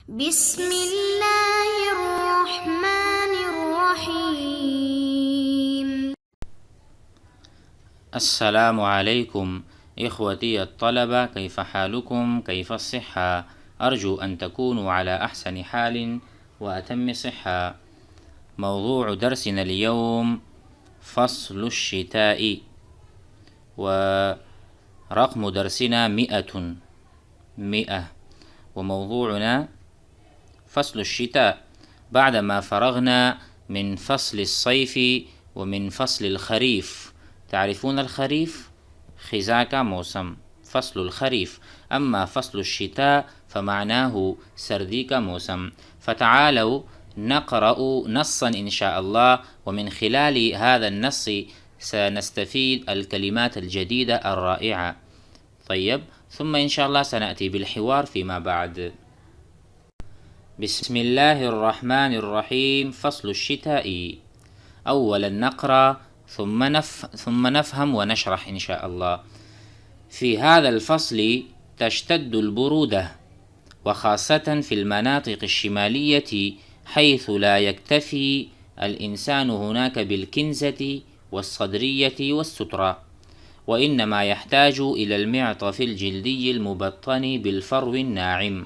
بسم الله الرحمن الرحيم. السلام عليكم إخوتي الطلبة، كيف حالكم؟ كيف الصحة؟ أرجو أن تكونوا على أحسن حال وأتم صحة. موضوع درسنا اليوم فصل الشتاء، ورقم درسنا 100، وموضوعنا فصل الشتاء بعدما فرغنا من فصل الصيف ومن فصل الخريف. تعرفون الخريف؟ خزاك موسم فصل الخريف. أما فصل الشتاء فمعناه سرديك موسم. فتعالوا نقرأ نصا إن شاء الله، ومن خلال هذا النص سنستفيد الكلمات الجديدة الرائعة. طيب، ثم إن شاء الله سنأتي بالحوار فيما بعد. بسم الله الرحمن الرحيم. فصل الشتاء. أولا نقرأ ثم نفهم ونشرح إن شاء الله. في هذا الفصل تشتد البرودة، وخاصة في المناطق الشمالية، حيث لا يكتفي الإنسان هناك بالكنزة والصدرية والسترة، وإنما يحتاج إلى المعطف الجلدي المبطن بالفرو الناعم.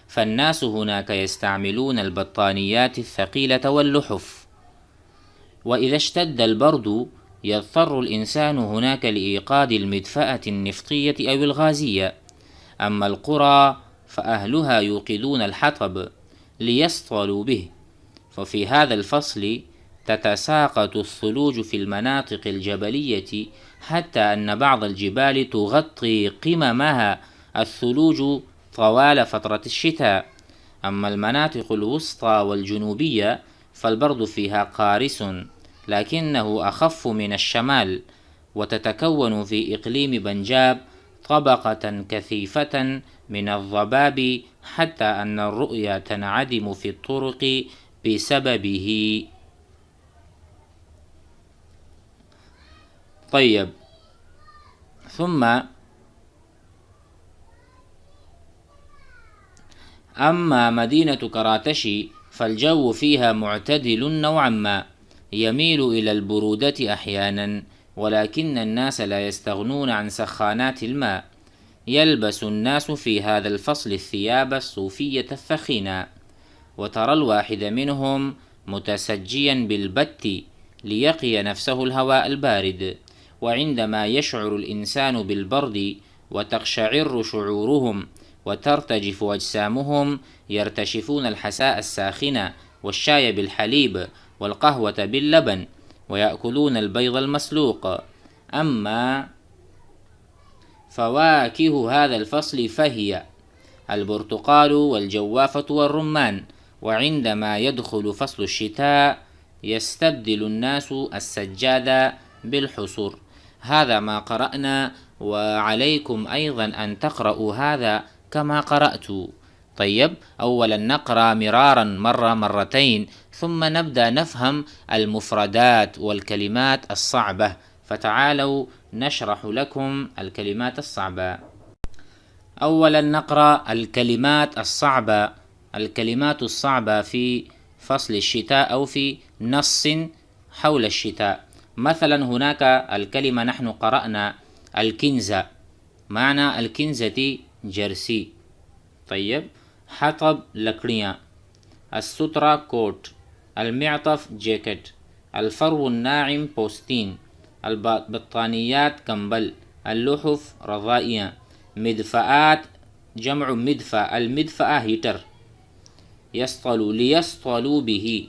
فالناس هناك يستعملون البطانيات الثقيلة واللحف. وإذا اشتد البرد يضطر الإنسان هناك لإيقاد المدفأة النفطية أو الغازية. أما القرى فأهلها يوقدون الحطب ليصطلوا به. وفي هذا الفصل تتساقط الثلوج في المناطق الجبلية، حتى أن بعض الجبال تغطي قممها الثلوج طوال فترة الشتاء. أما المناطق الوسطى والجنوبية فالبرد فيها قارس، لكنه أخف من الشمال، وتتكون في إقليم بنجاب طبقة كثيفة من الضباب، حتى أن الرؤية تنعدم في الطرق بسببه. طيب، ثم أما مدينة كراتشي فالجو فيها معتدل نوعا ما، يميل إلى البرودة أحيانا، ولكن الناس لا يستغنون عن سخانات الماء. يلبس الناس في هذا الفصل الثياب الصوفية الثخينة، وترى الواحد منهم متسجيا بالبت ليقي نفسه الهواء البارد. وعندما يشعر الإنسان بالبرد وتقشعر شعورهم وترتجف أجسامهم، يرتشفون الحساء الساخنة والشاي بالحليب والقهوة باللبن، ويأكلون البيض المسلوق. أما فواكه هذا الفصل فهي البرتقال والجوافة والرمان. وعندما يدخل فصل الشتاء يستبدل الناس السجاد بالحصور. هذا ما قرأنا، وعليكم أيضا أن تقرأوا هذا كما قرأت. طيب، أولا نقرأ مرارا مرتين، ثم نبدأ نفهم المفردات والكلمات الصعبة. فتعالوا نشرح لكم الكلمات الصعبة. أولا نقرأ الكلمات الصعبة. الكلمات الصعبة في فصل الشتاء أو في نص حول الشتاء. مثلا هناك الكلمة نحن قرأنا الكنزة، معنى الكنزة جرسي. طيب، حطب لكڑیاں، السترة کوٹ، المعطف جیکٹ، الفرو الناعم پوستین، البطانيات كمبل، اللحف رضائیاں، مدفعات جمع مدفع، المدفع هیٹر، يسطلوا ليسطلوا به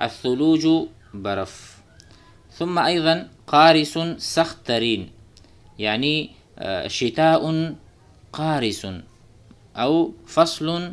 الثلوج برف. ثم أيضا قارس سخت ترين، يعني شتاء قارس أو فصل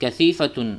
كثيفة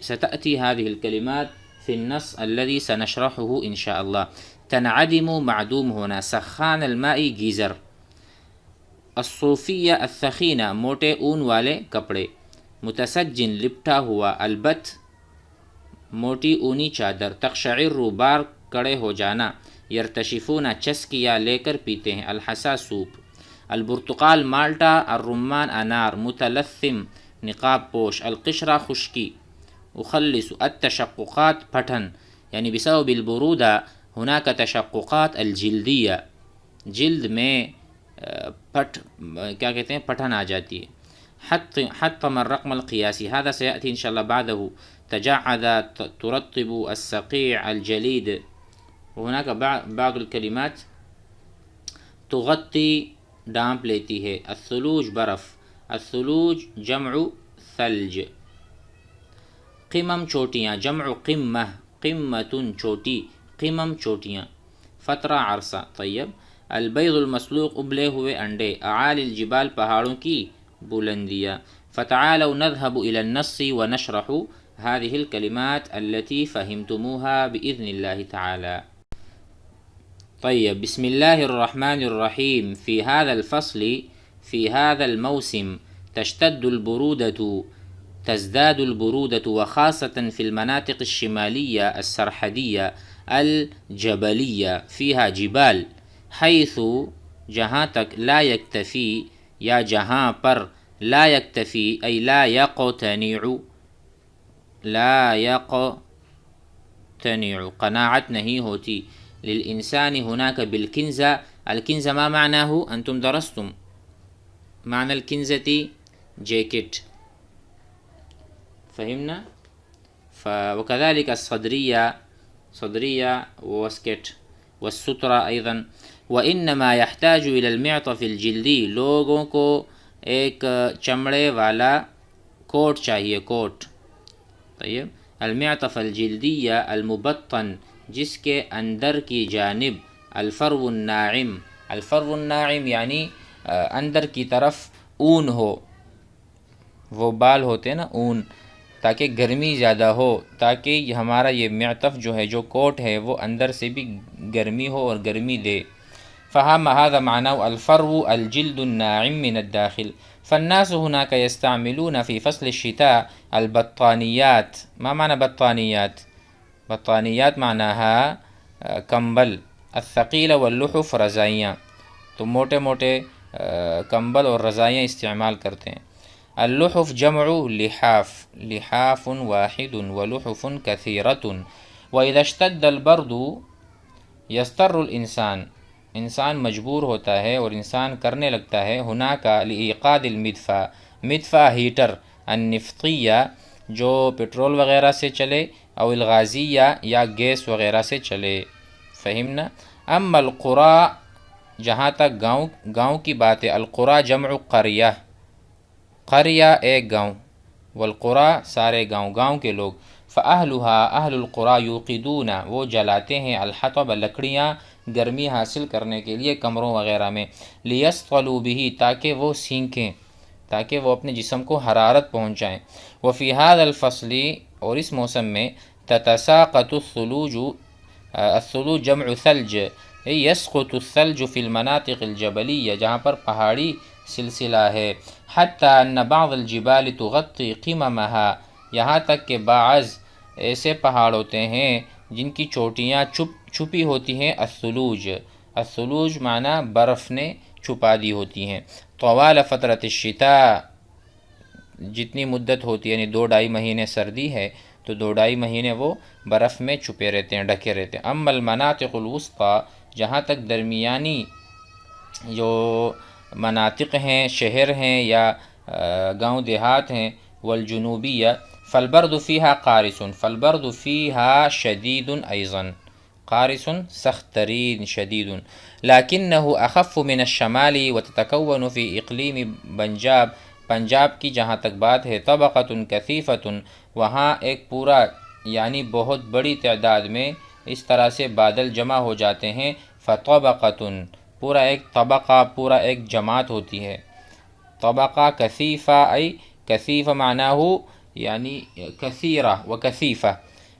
ستأتي هذه الكلمات في النص الذي سنشرحه إن شاء الله. تنعدم معدوم هنا، سخان الماء گیزر. الصوفية الثخينة موٹے اون والے کپڑے. متسجن لپٹا ہوا، البت موٹی اونی چادر. تقشعر کڑے ہو جانا، یرتشفون چسکیاں لے کر پیتے ہیں، الحسا سوپ، البرتقال مالٹا، الرمان انار، متلثم نقاب پوش، القشرہ خشکی، اخلص التشققات پھٹن، یعنی بسبب البرودہ ہناک تشققات الجلدیہ، جلد میں کیا کہتے ہیں پٹھن آ جاتی ہے. حطم الرقم القياسي هذا سيأتي إن شاء الله بعده. تجعد ترطب السقيع الجليد. وهناك بعض الكلمات تغطي ڈانپ لیتی ہے. الثلوج برف، الثلوج جمع ثلج. قمم چوٹیاں، جمع قمہ، قمتن چوٹی، قمم چوٹیاں. فترہ عرصہ. طیب. البیض المسلوق ابلے ہوئے انڈے. اعالی الجبال پہاڑوں کی بلندیاں. فتعالوا نذهب الى النص ونشرح هذه الكلمات التي فهمتموها بإذن الله تعالى. طيب، بسم الله الرحمن الرحيم. في هذا الفصل، في هذا الموسم، تزداد البرودة وخاصة في المناطق الشمالية السرحدية الجبلية فيها جبال، حيث جہاں تک لا يكتفي یا جہاں پر لا يكتفي أي لا يقتنع قناعت نہیں ہوتی للإنسان هناك بالكنزة. الكنزة ما معناه؟ أنتم درستم معنى الكنزة جاكيت، فهمنا؟ وكذلك صدرية وسكت والسترة أيضا. وإنما يحتاج إلى المعطف الجلدي، لوگوں کو ایک چمڑے والا کوٹ چاہیے، کوٹ. طيب. المعطف الجلدية المبطن، جس کے اندر کی جانب الفرو الناعم، الفرو الناعم یعنی اندر کی طرف اون ہو، وہ بال ہوتے ہیں نا اون، تاکہ گرمی زیادہ ہو، تاکہ ہمارا یہ معطف جو ہے، جو کوٹ ہے، وہ اندر سے بھی گرمی ہو اور گرمی دے. فهم هذا معناه الفرو الجلد الناعم من الداخل. فالناس هناك يستعملون في فصل الشتاء البطانيات. ما معنى بطانيات؟ بطانیات معناها کمبل، الثقیل واللحف رضائیاں، تو موٹے موٹے کمبل اور رضائیاں استعمال کرتے ہیں. اللحف جمع لحاف، لحاف واحد ولحف كثيرة. وإذا اشتد البرد يضطر الإنسان، انسان مجبور ہوتا ہے اور انسان کرنے لگتا ہے هناك لإيقاد المدفأ، مدفأ ہیٹر، النفطیہ جو پٹرول وغیرہ سے چلے، او الغازیہ یا گیس وغیرہ سے چلے. فہمنا؟ اما القرى، جہاں تک گاؤں کی بات ہے، القرى جمع قریہ، قریہ ایک گاؤں، والقرى سارے گاؤں کے لوگ. فاہلها اہل القرى یوقدون، وہ جلاتے ہیں، الحطب لکڑیاں، گرمی حاصل کرنے کے لیے کمروں وغیرہ میں. لیسطلوا به، تاکہ وہ سینکیں، تاکہ وہ اپنے جسم کو حرارت پہنچائیں. وفی هذا الفصل، اور اس موسم میں، تتساقط الثلوج، الثلوج جمع ثلج، یسقط الثلج فی المناطق الجبلیہ، جہاں پر پہاڑی سلسلہ ہے. حتی ان بعض الجبال تغطی قممها، یہاں تک کہ بعض ایسے پہاڑ ہوتے ہیں جن کی چوٹیاں چھپی ہوتی ہیں. الثلوج، الثلوج معنی برف نے چھپا دی ہوتی ہیں. طوال فترۃ الشتاء، جتنی مدت ہوتی ہے، یعنی 2-2.5 مہینے سردی ہے تو 2-2.5 مہینے وہ برف میں چھپے رہتے ہیں، ڈھکے رہتے ہیں. اما المناطق الوسطی، جہاں تک درمیانی جو مناطق ہیں، شہر ہیں یا گاؤں دیہات ہیں، والجنوبیہ، فالبرد فیہا قارس، فالبرد فیہا شدید ایضا، قارس سخت ترین، شدید، لیکنہ اخف من الشمال وتتکون فی اقلیم پنجاب، پنجاب کی جہاں تک بات ہے، طبقۃ کثیفۃ، وہاں ایک پورا یعنی بہت بڑی تعداد میں اس طرح سے بادل جمع ہو جاتے ہیں. فطبقۃ، پورا ایک طبقہ، پورا ایک جماعت ہوتی ہے. طبقہ کثیفہ، ای کثیفہ معناہ یعنی کثیرہ و کثیفہ.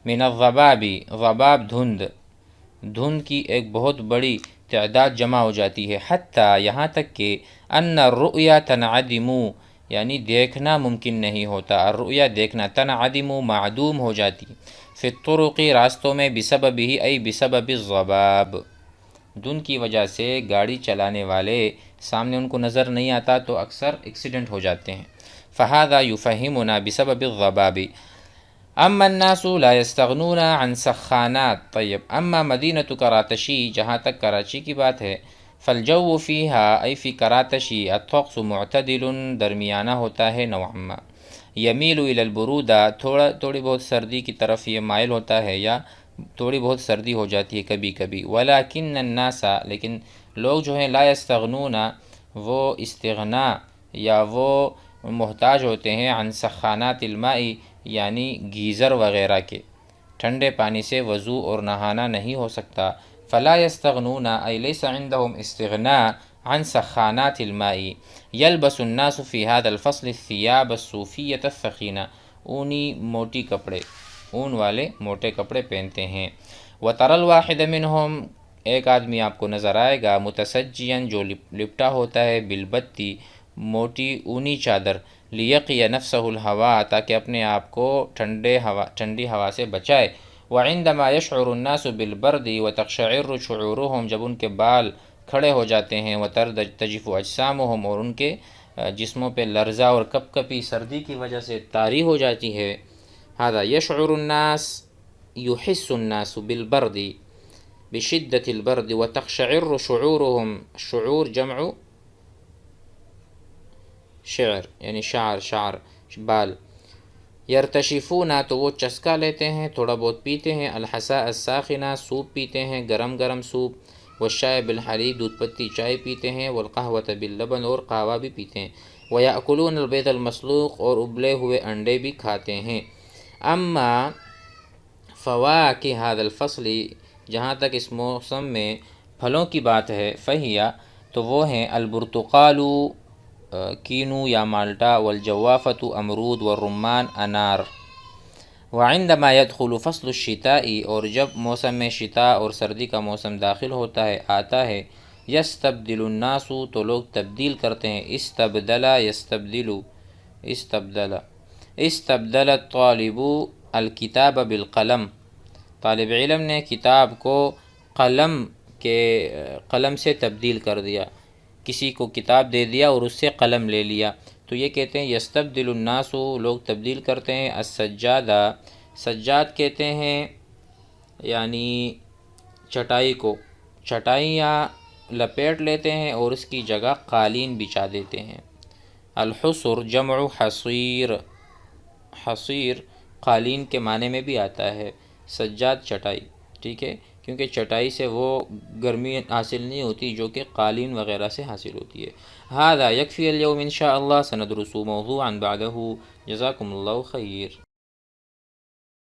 من الضباب، ضباب دھند، دھند کی ایک بہت بڑی تعداد جمع ہو جاتی ہے. حتیٰ، یہاں تک کہ ان الرؤیا تنعدم، یعنی دیکھنا ممکن نہیں ہوتا، الرؤیا دیکھنا، تنعدم معدوم ہو جاتی، فی الطرق راستوں میں، بسببہ ای بسبب الضباب، دھند کی وجہ سے گاڑی چلانے والے سامنے ان کو نظر نہیں آتا تو اکثر ایکسیڈنٹ ہو جاتے ہیں۔ فہذا یفہمنا بسبب الضباب۔ اما الناس لا یستغنون عن سخانات، طیب، اما مدینۃ کراتشی، جہاں تک کراچی کی بات ہے، فالجو فیہا ای فی کراتشی الطقس معتدل، درمیانہ ہوتا ہے نوعا ما، یمیل الی البرودہ، تھوڑی بہت سردی کی طرف یہ مائل ہوتا ہے یا تھوڑی بہت سردی ہو جاتی ہے کبھی کبھی، ولیکن الناس، لیکن لوگ جو ہیں، لا یستغنون، وہ استغنا یا وہ محتاج ہوتے ہیں، عن سخانات الماء، یعنی گیزر وغیرہ کے، ٹھنڈے پانی سے وضو اور نہانا نہیں ہو سکتا، فلا یستغنون ای لیس عندهم استغناء عن سخانات الماء، یلبس الناس فی هذا الفصل الثیاب الصوفیۃ الثخینہ، اونی موٹی کپڑے، اون والے موٹے کپڑے پہنتے ہیں، وتری الواحد منہم، ایک آدمی آپ کو نظر آئے گا، متسجیاً، جو لپٹا ہوتا ہے، بالبتی، موٹی اونی چادر، لیقی نفسہ الہوا، تاکہ اپنے آپ کو ٹھنڈی ہوا سے بچائے، وعندما یشعر الناس بالبرد وتقشعر شعورهم، جب ان کے بال کھڑے ہو جاتے ہیں، وترتجف اجسامهم، اور ان کے جسموں پہ لرزہ اور کپ کپی سردی کی وجہ سے طاری ہو جاتی ہے، هذا یشعر الناس، یحس الناس بالبرد، بشدت البرد، وتقشعر شعورهم، شعور جمع شعر، یعنی شعر بال، یرتشفون، تو وہ چسکا لیتے ہیں، تھوڑا بہت پیتے ہیں، الحساء الساخنہ، سوپ پیتے ہیں، گرم سوپ، والشائے بالحلیب، دودھ پتی چائے پیتے ہیں، والقہوۃ باللبن، اور قہوہ بھی پیتے ہیں، ویأکلون البیض المسلوق، اور ابلے ہوئے انڈے بھی کھاتے ہیں۔ اما فواکہ ھذا الفصل، جہاں تک اس موسم میں پھلوں کی بات ہے، فہیا، تو وہ ہیں، البرتقال، کینو یا مالٹا، والجوافۃ، امرود، والرمان، انار، وعندما يدخل فصل الشتاء، اور جب موسم شتاء اور سردی کا موسم داخل ہوتا ہے، آتا ہے، یستبدل الناس، تو لوگ تبدیل کرتے ہیں، استبدل الطالب الکتاب بالقلم، طالب علم نے کتاب کو قلم سے تبدیل کر دیا، کسی کو کتاب دے دیا اور اس سے قلم لے لیا، تو یہ کہتے ہیں یستبدل الناس، لوگ تبدیل کرتے ہیں، السجادہ، سجاد کہتے ہیں یعنی چٹائی کو، چٹائیاں لپیٹ لیتے ہیں اور اس کی جگہ قالین بچھا دیتے ہیں، الحصر جمع حصیر، حصیر قالین کے معنی میں بھی آتا ہے، سجاد چٹائی، ٹھیک ہے، کیونکہ چٹائی سے وہ گرمی حاصل نہیں ہوتی جو کہ قالین وغیرہ سے حاصل ہوتی ہے۔ ھذا یکفی اليوم ان شاء اللہ، سندرس موضوعا بعدہ، جزاکم اللہ خیر۔